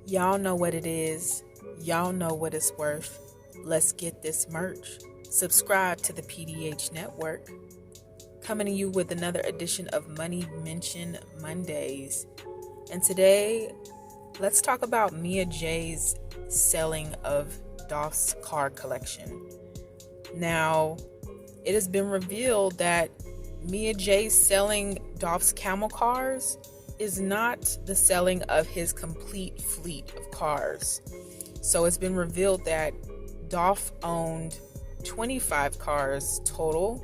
Y'all know what it is. Y'all know what it's worth. Let's get this merch. Subscribe to the PDH Network. Coming to you with another edition of Money Mention Mondays. And today, let's talk about Mia Jaye's selling of Dolph's car collection. Now, it has been revealed that Mia Jaye selling Dolph's Camo Cars is not the selling of his complete fleet of cars. So it's been revealed that Dolph owned 25 cars total,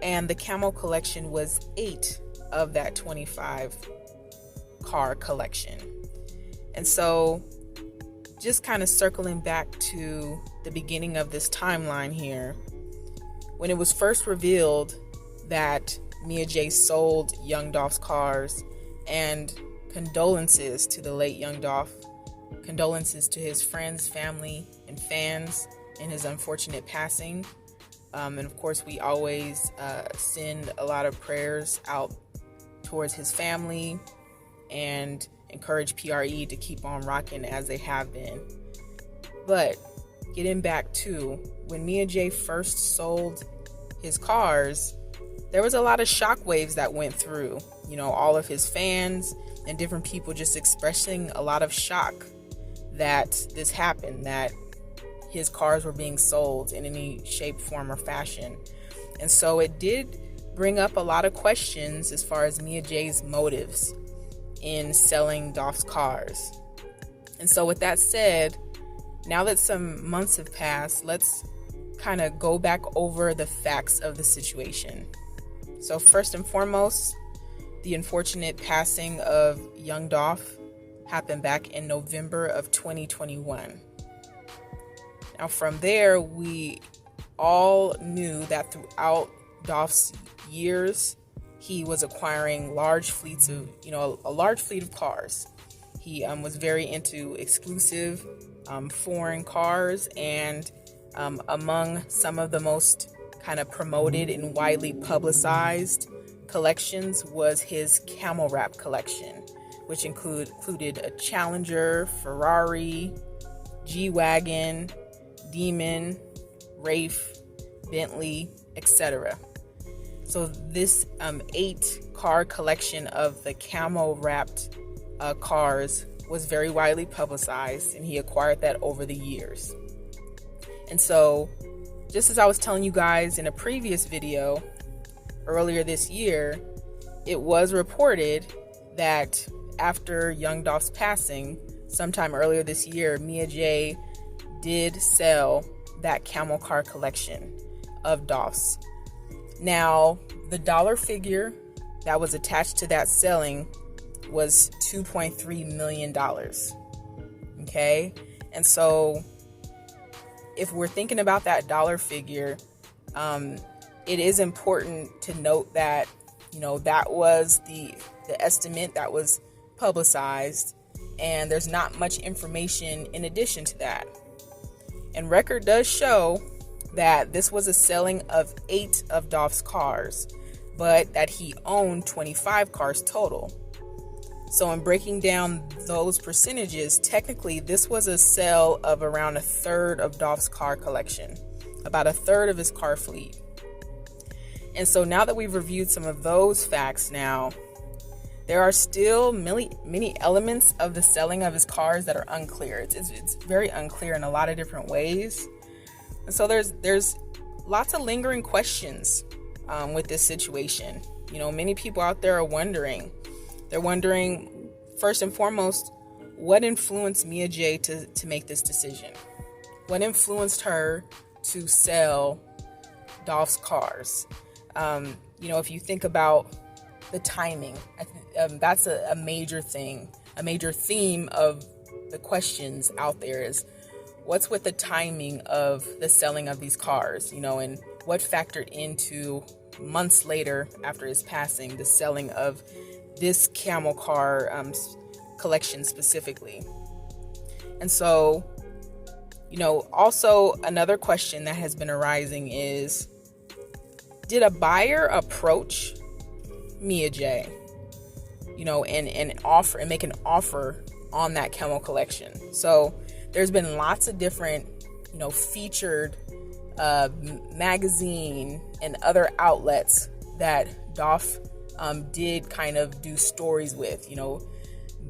and the Camo collection was 8 of that 25 car collection. And so just kind of circling back to the beginning of this timeline here, when it was first revealed that Mia Jaye sold young Dolph's cars, and condolences to the late young Dolph, condolences to his friends, family, and fans in his unfortunate passing. And of course, we always send a lot of prayers out towards his family and encourage PRE to keep on rocking as they have been. But getting back to when Mia Jaye first sold his cars, there was a lot of shockwaves that went through, all of his fans and different people just expressing a lot of shock that this happened, that his cars were being sold in any shape, form, or fashion. And so it did bring up a lot of questions as far as Mia Jaye's motives in selling Dolph's cars. And so with that said, now that some months have passed, let's kind of go back over the facts of the situation. So first and foremost, the unfortunate passing of young Dolph happened back in November of 2021. Now from there, we all knew that throughout Dolph's years, he was acquiring large fleets of, a large fleet of cars. He was very into exclusive foreign cars, and among some of the most kind of promoted and widely publicized collections was his Camel Wrap collection, which included a Challenger, Ferrari, G-Wagon, Demon, Wraith, Bentley, etc. So this 8-car collection of the camo wrapped cars was very widely publicized, and he acquired that over the years. And so, just as I was telling you guys in a previous video earlier this year, it was reported that after young Dolph's passing, sometime earlier this year, Mia Jaye did sell that camel car collection of Dolph's. Now, the dollar figure that was attached to that selling was $2.3 million. Okay? And so, if we're thinking about that dollar figure, it is important to note that, that was the estimate that was publicized, and there's not much information in addition to that. And record does show that this was a selling of 8 of Dolph's cars, but that he owned 25 cars total. So in breaking down those percentages, technically this was a sale of around 1/3 of Dolph's car collection, about 1/3 of his car fleet. And so now that we've reviewed some of those facts now, there are still many elements of the selling of his cars that are unclear. It's very unclear in a lot of different ways. And so there's lots of lingering questions with this situation. Many people out there are wondering. They're wondering, first and foremost, what influenced Mia Jaye to make this decision? What influenced her to sell Dolph's cars? If you think about the timing, that's a major thing. A major theme of the questions out there is, what's with the timing of the selling of these cars, and what factored into months later after his passing, the selling of this camel car collection specifically. And so, also another question that has been arising is, did a buyer approach Mia Jaye, and offer and make an offer on that Camo collection. So there's been lots of different, featured magazine and other outlets that Dolph did kind of do stories with,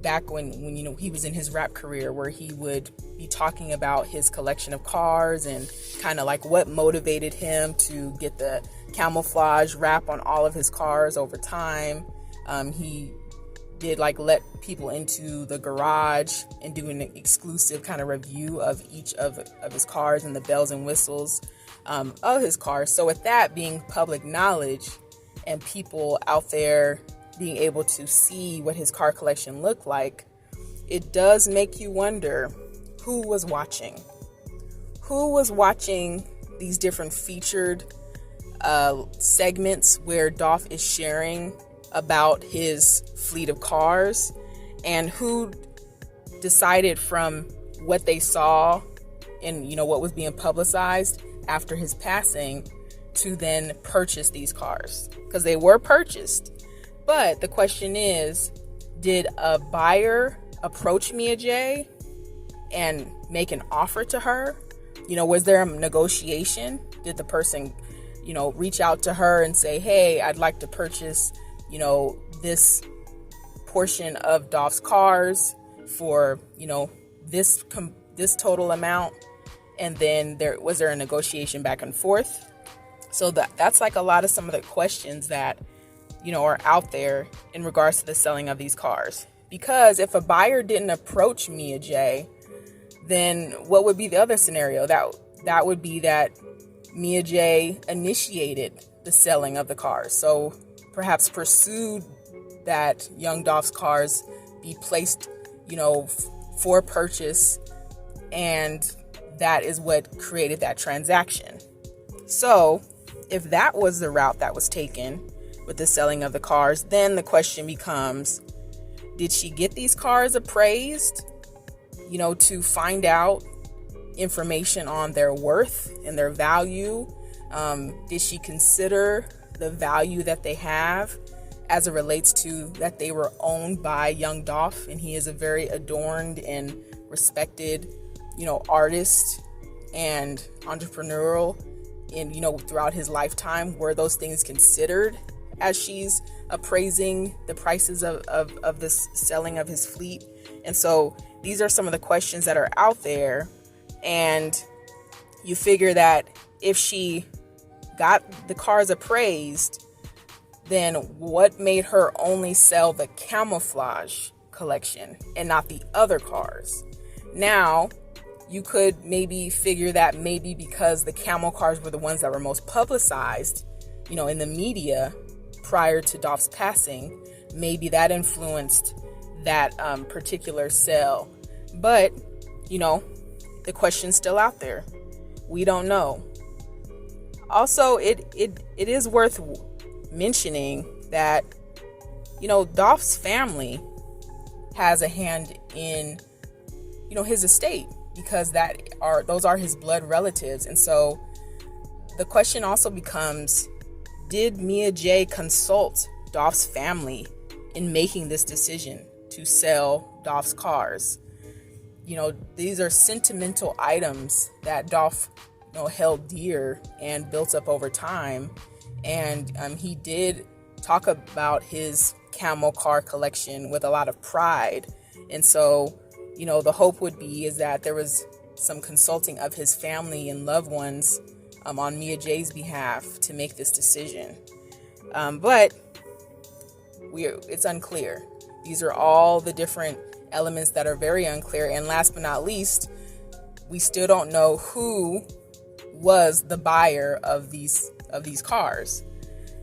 back when he was in his rap career, where he would be talking about his collection of cars and kind of like what motivated him to get the camouflage wrap on all of his cars over time. He did like let people into the garage and do an exclusive kind of review of each of his cars and the bells and whistles of his cars. So with that being public knowledge and people out there being able to see what his car collection looked like, it does make you wonder who was watching. Who was watching these different featured segments where Dolph is sharing about his fleet of cars, and who decided from what they saw and what was being publicized after his passing to then purchase these cars, because they were purchased. But the question is, did a buyer approach Mia Jaye and make an offer to her? Was there a negotiation? Did the person reach out to her and say, hey, I'd like to purchase this portion of Dolph's cars for this total amount? And then was there a negotiation back and forth? So that's like a lot of some of the questions that are out there in regards to the selling of these cars. Because if a buyer didn't approach Mia Jaye, then what would be the other scenario? That would be that Mia Jaye initiated the selling of the cars. So perhaps pursued that young Dolph's cars be placed, for purchase, and that is what created that transaction. So if that was the route that was taken with the selling of the cars, then the question becomes, did she get these cars appraised, to find out information on their worth and their value? Did she consider the value that they have as it relates to that they were owned by young Dolph, and he is a very adorned and respected, artist and entrepreneurial, and throughout his lifetime? Were those things considered as she's appraising the prices of this selling of his fleet? And so these are some of the questions that are out there, and you figure that if she got the cars appraised, then what made her only sell the camouflage collection and not the other cars? Now, you could maybe figure that maybe because the camo cars were the ones that were most publicized, in the media prior to Dolph's passing, maybe that influenced that particular sale. But, the question's still out there. We don't know. Also, it is worth mentioning that, Dolph's family has a hand in, his estate, because those are his blood relatives. And so the question also becomes, did Mia Jaye consult Dolph's family in making this decision to sell Dolph's cars? These are sentimental items that Dolph, held dear and built up over time. And he did talk about his camo car collection with a lot of pride. And so, the hope would be is that there was some consulting of his family and loved ones on Mia Jaye's behalf to make this decision. But it's unclear. These are all the different elements that are very unclear. And last but not least, we still don't know who was the buyer of these cars.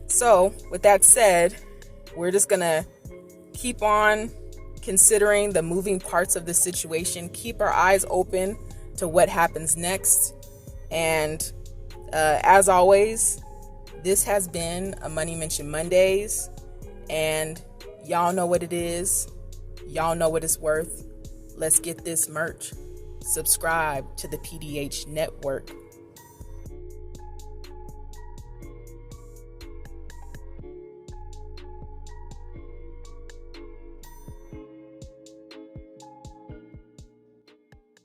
So with that said, we're just gonna keep on considering the moving parts of the situation, keep our eyes open to what happens next. And as always, this has been a Money Mention Mondays, and y'all know what it is. Y'all know what it's worth. Let's get this merch. Subscribe to the PDH Network.